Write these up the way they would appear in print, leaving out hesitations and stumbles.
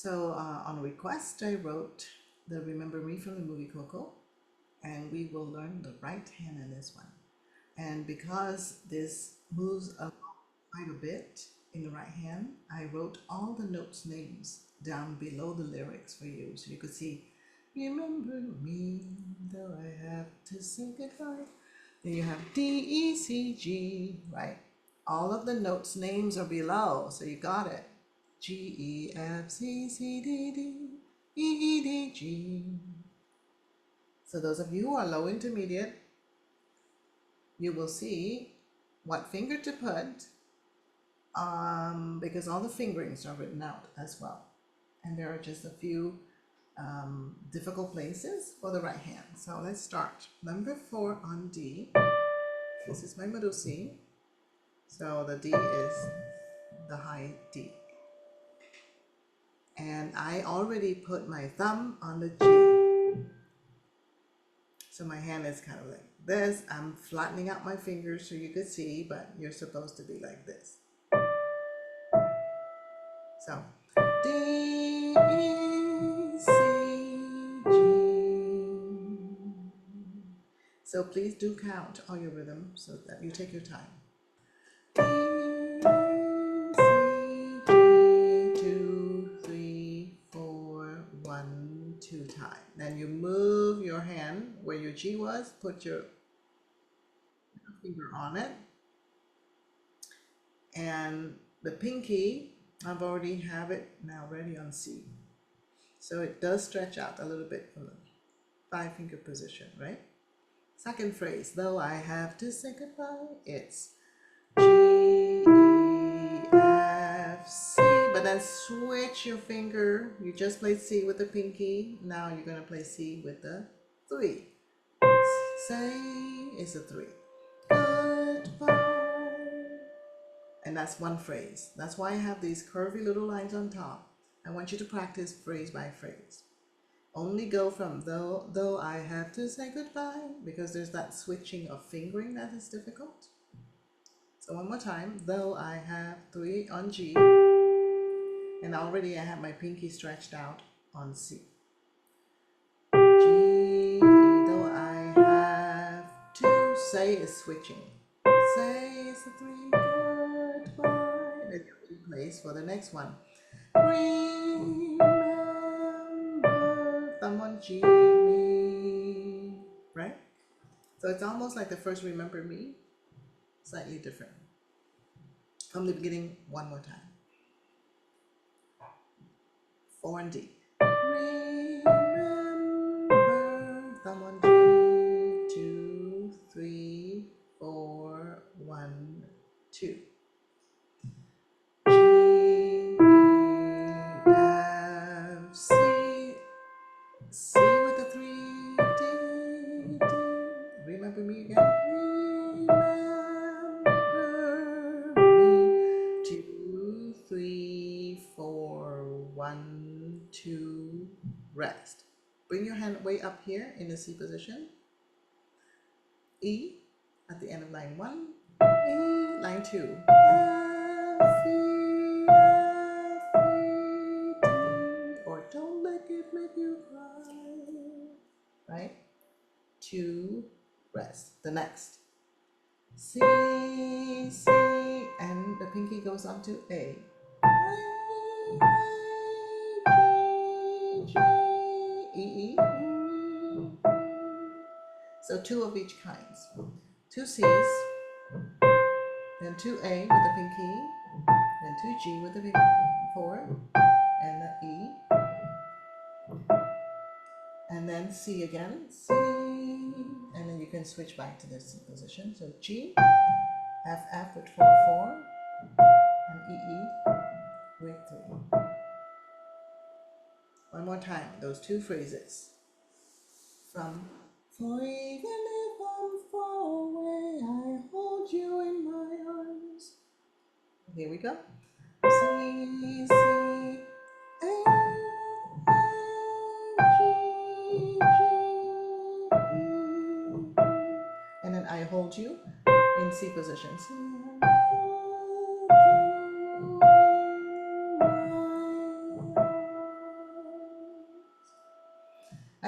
So on request, I wrote the Remember Me from the movie Coco, and we will learn the right hand in this one. And because this moves up quite a bit in the right hand, I wrote all the notes' names down below the lyrics for you, so you could see, remember me, though I have to say goodbye. Then you have D, E, C, G, right? All of the notes' names are below, so you got it. G, E, F, C, C, D, D, E, E, D, G. So those of you who are low intermediate, you will see what finger to put because all the fingerings are written out as well. And there are just a few difficult places for the right hand. So let's start. Number 4 on D. This is my middle C. So the D is the high D. And I already put my thumb on the G. So my hand is kind of like this. I'm flattening out my fingers so you could see, but you're supposed to be like this. So D, E, C, G. So please do count all your rhythm so that you take your time. D, C, G, 2, 3, 4, 1, 2 time. Then you move your hand where your G was, put your finger on it, and the pinky, I've already have it now ready on C. So it does stretch out a little bit from the 5-finger position, right? Second phrase, though I have to say goodbye, it's G, E, F, C, but then switch your finger. You just played C with the pinky. Now you're going to play C with the 3. Say is a 3. Goodbye. And that's one phrase. That's why I have these curvy little lines on top. I want you to practice phrase by phrase. Only go from though I have to say goodbye, because there's that switching of fingering that is difficult. So one more time, though I have 3 on G, and already I have my pinky stretched out on C. G, though I have 2, say is switching. Say is the 3, goodbye. Then you replace for the next one. Remember, thumb on G, me, right? So it's almost like the first Remember Me, slightly different. From the beginning, one more time. 4 and D. Remember, thumb on G, 2, 3, 4, 1, 2. G, F, C, C with the 3, D, D. Remember me again. Remember me. 2, 3, 4, 1, 2. Rest. Bring your hand way up here in the C position. E at the end of line 1. E, line 2. F, E, F, E, D. Or don't let it make you cry. Right? 2, rest. The next. C, C, and the pinky goes on to A. G, G, E, E. So 2 of each kind. 2 C's, then 2A with the pinky, then 2G with the pinky, 4, and the E, and then C again, C, and then you can switch back to the C position. So G, F, F with 4, 4, and E, E with 3. One more time, those 2 phrases. From for even if I'm far away, I hold you in my arms. Here we go. C, C, A, G, G, E. And then I hold you in C position. C, I hold you in my arms.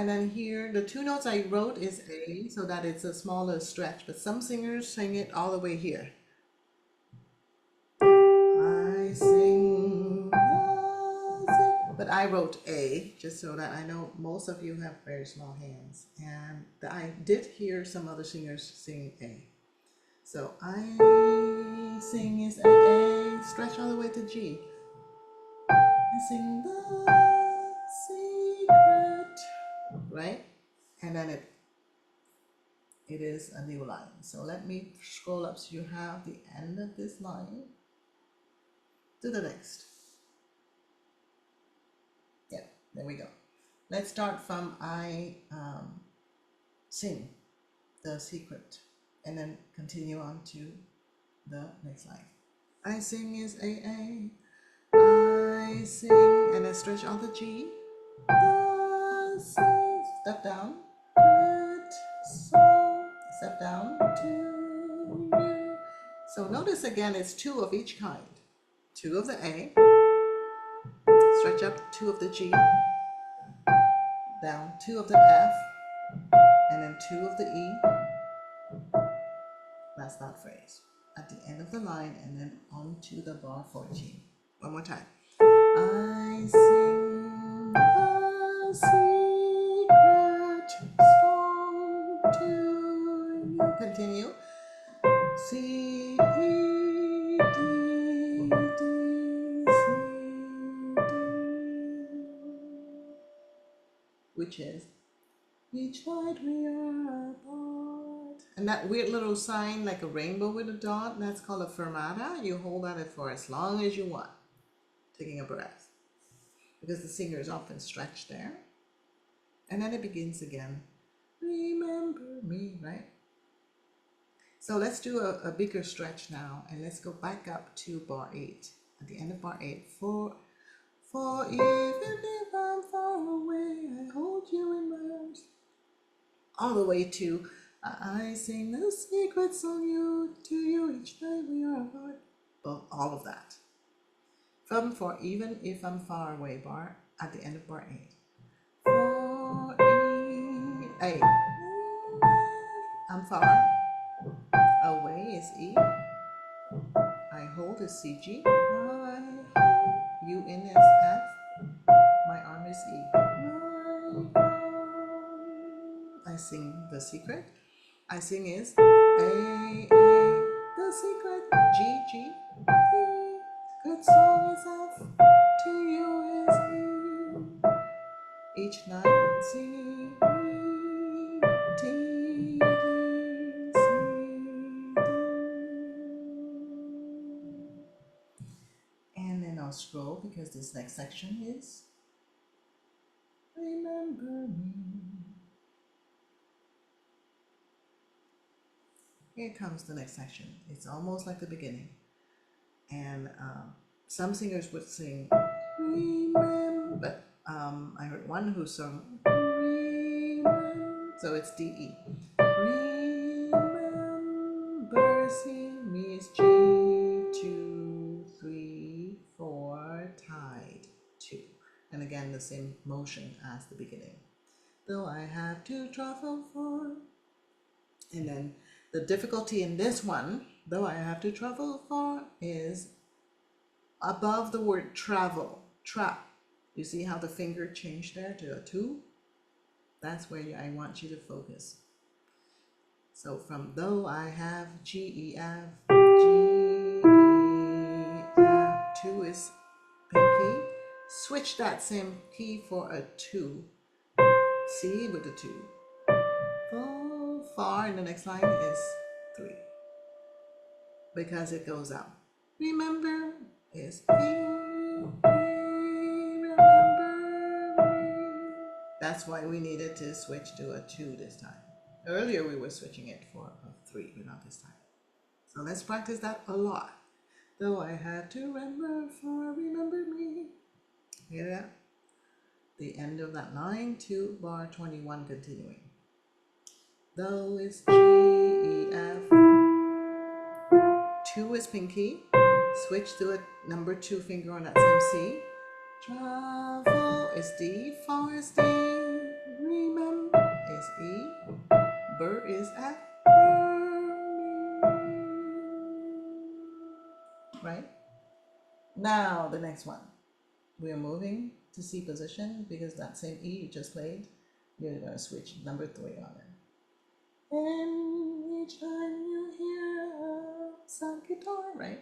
And then here, the two notes I wrote is A, so that it's a smaller stretch, but some singers sing it all the way here. I sing, but I wrote A, just so that I know most of you have very small hands. And I did hear some other singers sing A. So I sing is A, stretch all the way to G. I sing the secret, right? And then it is a new line. So let me scroll up so you have the end of this line to the next. Yeah, there we go. Let's start from I sing the secret and then continue on to the next line. I sing is A, I sing, and then stretch on the G, the C, step down, so step down to you. So notice again, it's two of each kind. Two of the A, stretch up two of the G, down two of the F, and then two of the E. That's that phrase. At the end of the line, and then on to the bar 14. One more time. I sing the secret song to you. Continue. C, E, D, D, C, D. Which is, each night we are apart. And that weird little sign like a rainbow with a dot, that's called a fermata. You hold that for as long as you want. Taking a breath, because the singer is often stretched there. And then it begins again. Remember me, right? So let's do a bigger stretch now, and let's go back up to bar 8. At the end of bar 8, for even if I'm far away, I hold you in my arms. All the way to I sing the secret song to you each night we are apart. Well, all of that. From for even if I'm far away bar at the end of bar 8. For A. I'm far. Away is E. I hold is CG. I hold you in is F. My arm is E. I sing the secret. I sing is A, the secret, G, G, E. Good song is F, to you is E. Each night C, E, T, D, C, D. And then I'll scroll because this next section is Remember Me. Here comes the next section. It's almost like the beginning. And some singers would sing remember, but I heard one who sung remember, so it's D-E. Remember, see, me is G, 2, 3, 4, tied, 2. And again, the same motion as the beginning. Though I have to travel for, and then the difficulty in this one, though I have to travel far, is above the word travel, trap. You see how the finger changed there to a 2? That's where I want you to focus. So from though I have G, E, F, G, E, F, 2 is pinky. Switch that same key for a 2. C with a 2. Far in the next line is 3 because it goes up. Remember is remember me. That's why we needed to switch to a 2 this time. Earlier we were switching it for a 3, but not this time. So let's practice that a lot. Though I had to remember me. Hear that? The end of that line to bar 21 continuing. Though is G, E, F. 2 is pinky. Switch to a number 2 finger on that same C. Travel is D, far is D. Remember E, Bur is F, right? Now the next one. We are moving to C position because that same E you just played, you're going to switch number 3 on it. And each time you hear a sad guitar, right?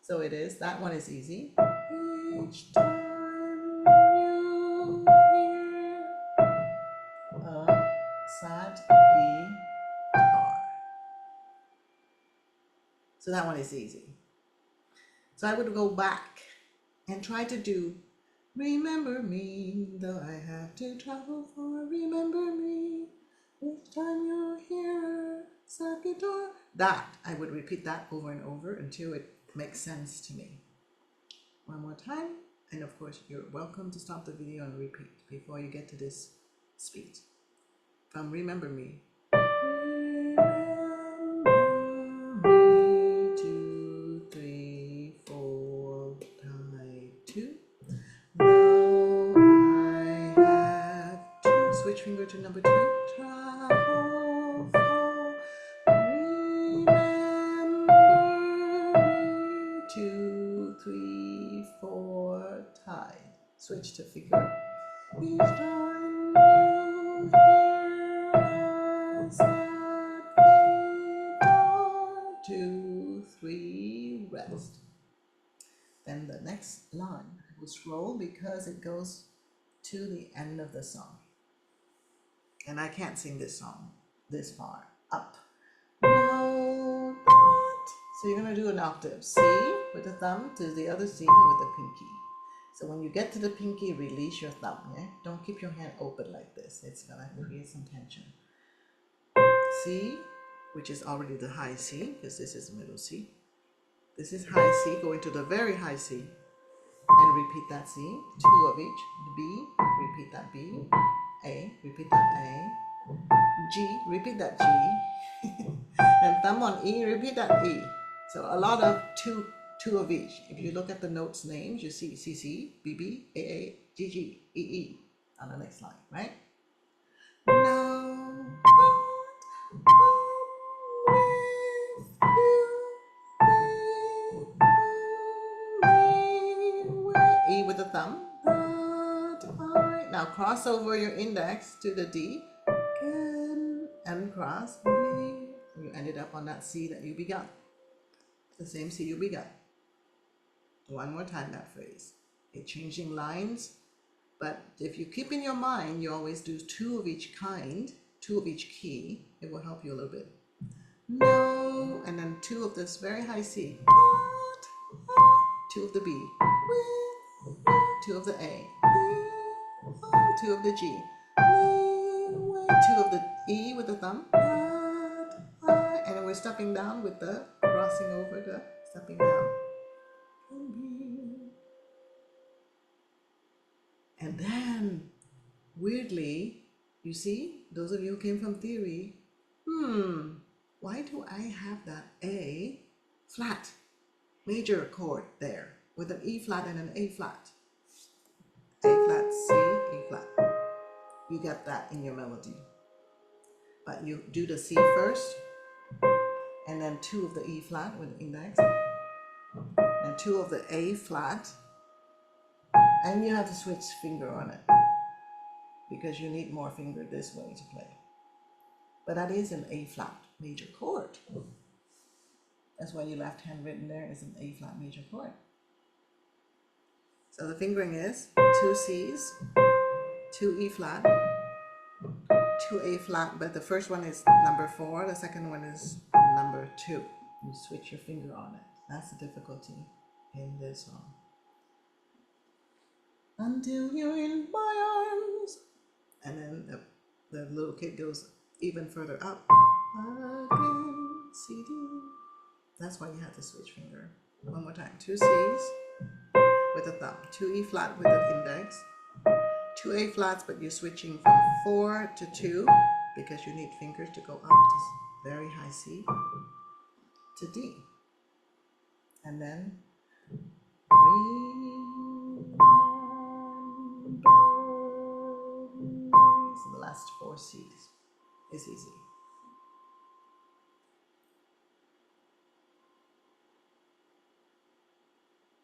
So it is, that one is easy. Each time you hear a sad guitar. So that one is easy. So I would go back and try to do remember me, though I have to travel far, remember me, each time you hear a sad guitar. That, I would repeat that over and over until it makes sense to me. One more time, and of course you're welcome to stop the video and repeat before you get to this speed. From remember me. Switch finger to number 2. Travel for remember 2, 3, 4 tie. Switch to figure. Each time you hear a sad guitar, 2, 3, rest. Then the next line I will scroll because it goes to the end of the song. And I can't sing this song this far. Up. No, not. So you're going to do an octave. C with the thumb to the other C with the pinky. So when you get to the pinky, release your thumb. Yeah? Don't keep your hand open like this. It's going to create some tension. C, which is already the high C, because this is middle C. This is high C, go into the very high C. And repeat that C, 2 of each. B, repeat that B. A, repeat that A. G, repeat that G. And thumb on E, repeat that E. So a lot of two of each. If you look at the notes names, you see C C, B B, A A, G G, E E on the next line, right? Now, E with the thumb. Now cross over your index to the D. And cross B. You ended up on that C that you began. The same C you began. One more time that phrase. Okay, changing lines. But if you keep in your mind, you always do 2 of each kind, 2 of each key. It will help you a little bit. No, and then 2 of this very high C. 2 of the B. 2 of the A. 2 of the G. 2 of the E with the thumb. And then we're stepping down with the crossing over the stepping down. And then, weirdly, you see, those of you who came from theory, why do I have that A flat major chord there with an E flat and an A flat? A flat, C, E flat. You get that in your melody. But you do the C first, and then 2 of the E flat with the index, and 2 of the A flat, and you have to switch finger on it because you need more finger this way to play. But that is an A flat major chord. That's why your left hand written there is an A flat major chord. So the fingering is 2 C's, 2 E flat, 2 A flat, but the first one is number 4, the second one is number 2. You switch your finger on it. That's the difficulty in this song. Until you're in my arms. And then the little kid goes even further up. Again, C, D. That's why you have to switch finger. One more time. 2 C's with a thumb. 2 E flat with the index. 2 A flats, but you're switching from 4 to 2 because you need fingers to go up to very high C to D. And then so the last 4 C's. is easy.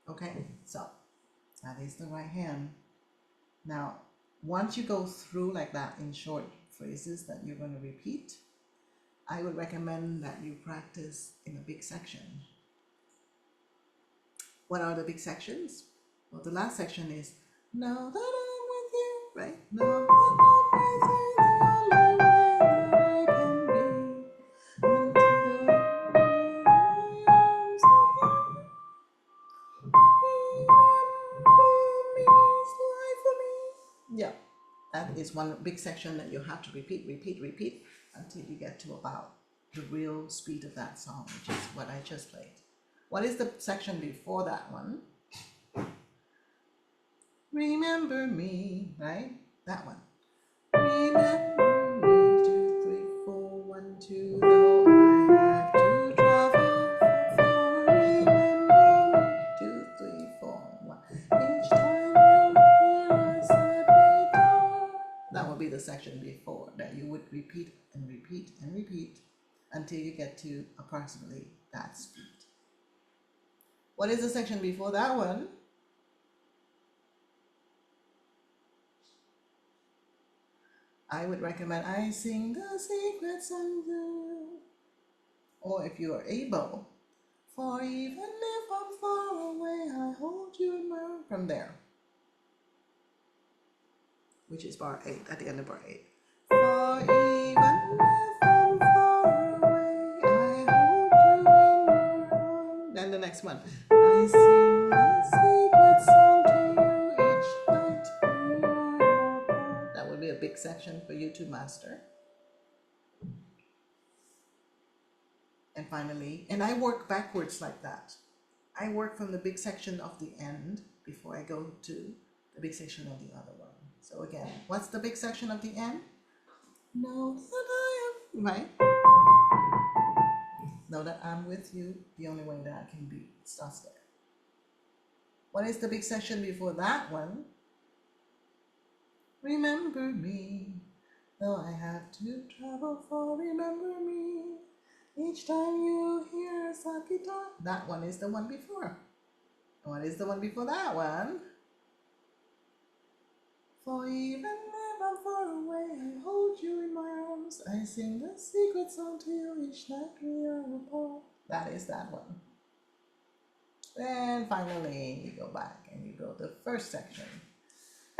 Okay, so that is the right hand. Now, once you go through like that in short phrases that you're going to repeat, I would recommend that you practice in a big section. What are the big sections? Well, the last section is know that I'm with you, right? Know that I'm with you, the only way that I can be until my arms of you. Remember me, fly for me. Yeah, that is one big section that you have to repeat, repeat, repeat until you get to about the real speed of that song, which is what I just played. What is the section before that one? Remember me, right? That one. Remember me, 2, 3, 4, 1, 2. Though I have to travel far, remember me, 2, 3, 4, 1. Each time you hear a sad guitar. That would be the section before that you would repeat and repeat and repeat until you get to approximately that speed. What is the section before that one? I would recommend I sing the secret song to you. Or if you are able, for even if I'm far away, I hold you in my arms. From there, which is bar 8, at the end of bar 8. For even if I'm far away, I hold you in my arms. Then the next one. I sing a secret song to you each night we are apart. That would be a big section for you to master. And finally, and I work backwards like that. I work from the big section of the end before I go to the big section of the other one. So again, what's the big section of the end? Know that I am, right? Know that I'm with you, the only way that I can be. It starts there. What is the big section before that one? Remember me, though I have to travel far, remember me. Each time you hear a sad guitar, that one is the one before. What is the one before that one? For even if I'm far away, I hold you in my arms. I sing the secret song to you each night we are apart. That is that one. Then finally, you go back and you go to the first section.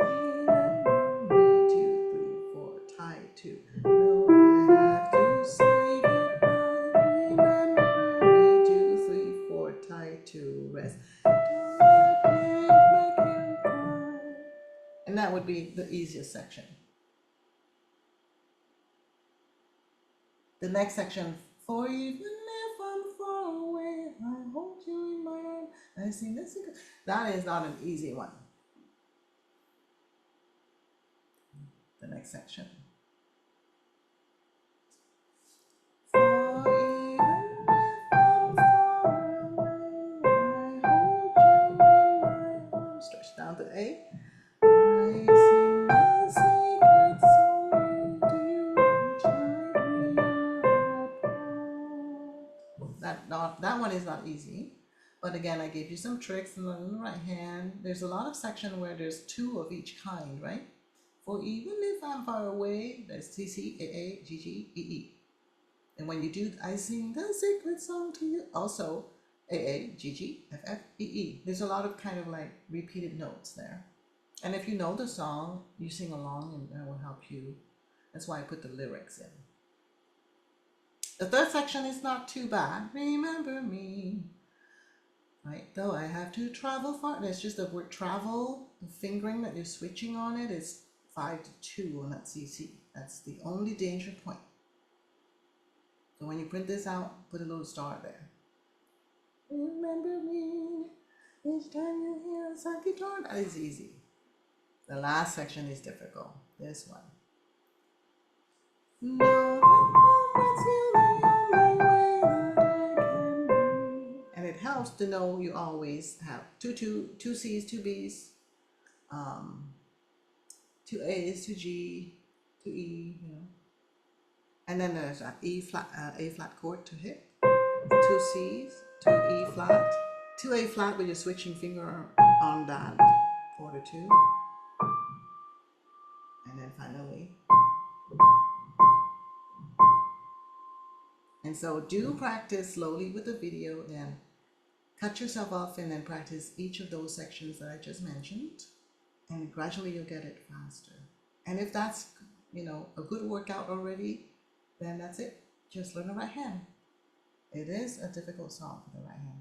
Remember me, 2, 3, 4, tie 2. No, I have to say goodbye. Remember me, 2, 3, 4, tie 2, rest. Don't let me make you cry. And that would be the easiest section. The next section, for even if I'm far away, I hold you in my arms. I sing this. That is not an easy one. The next section. For even if I'm far away, I hold you in my arms. Stretch down to A. I sing a secret song to you each night we are apart. That one is not easy. But again, I gave you some tricks on the right hand. There's a lot of section where there's 2 of each kind, right? For even if I'm far away, there's C, C, A, A, G, G, E, E. And when you do, I sing the secret song to you. Also, A, A, G, G, F, F, E, E. There's a lot of kind of like repeated notes there. And if you know the song, you sing along and that will help you. That's why I put the lyrics in. The third section is not too bad. Remember me. Right, though I have to travel far. There's just the word travel. The fingering that you're switching on it is 5 to 2 on that CC. That's the only danger point. So when you print this out, put a little star there. Remember me, each time you hear a sad guitar. That is easy. The last section is difficult. This one. Know that I'm with you the only way that I can be. And it helps to know you always have two C's, 2 B's, 2 A's, 2 G, 2 E, you know. And then there's an A flat chord to hit, two C's, two E flat, two A flat with your switching finger on that for the two, and then finally. And so do practice slowly with the video, then cut yourself off and then practice each of those sections that I just mentioned, and gradually you'll get it faster. And if that's, a good workout already, then that's it. Just learn the right hand. It is a difficult song for the right hand.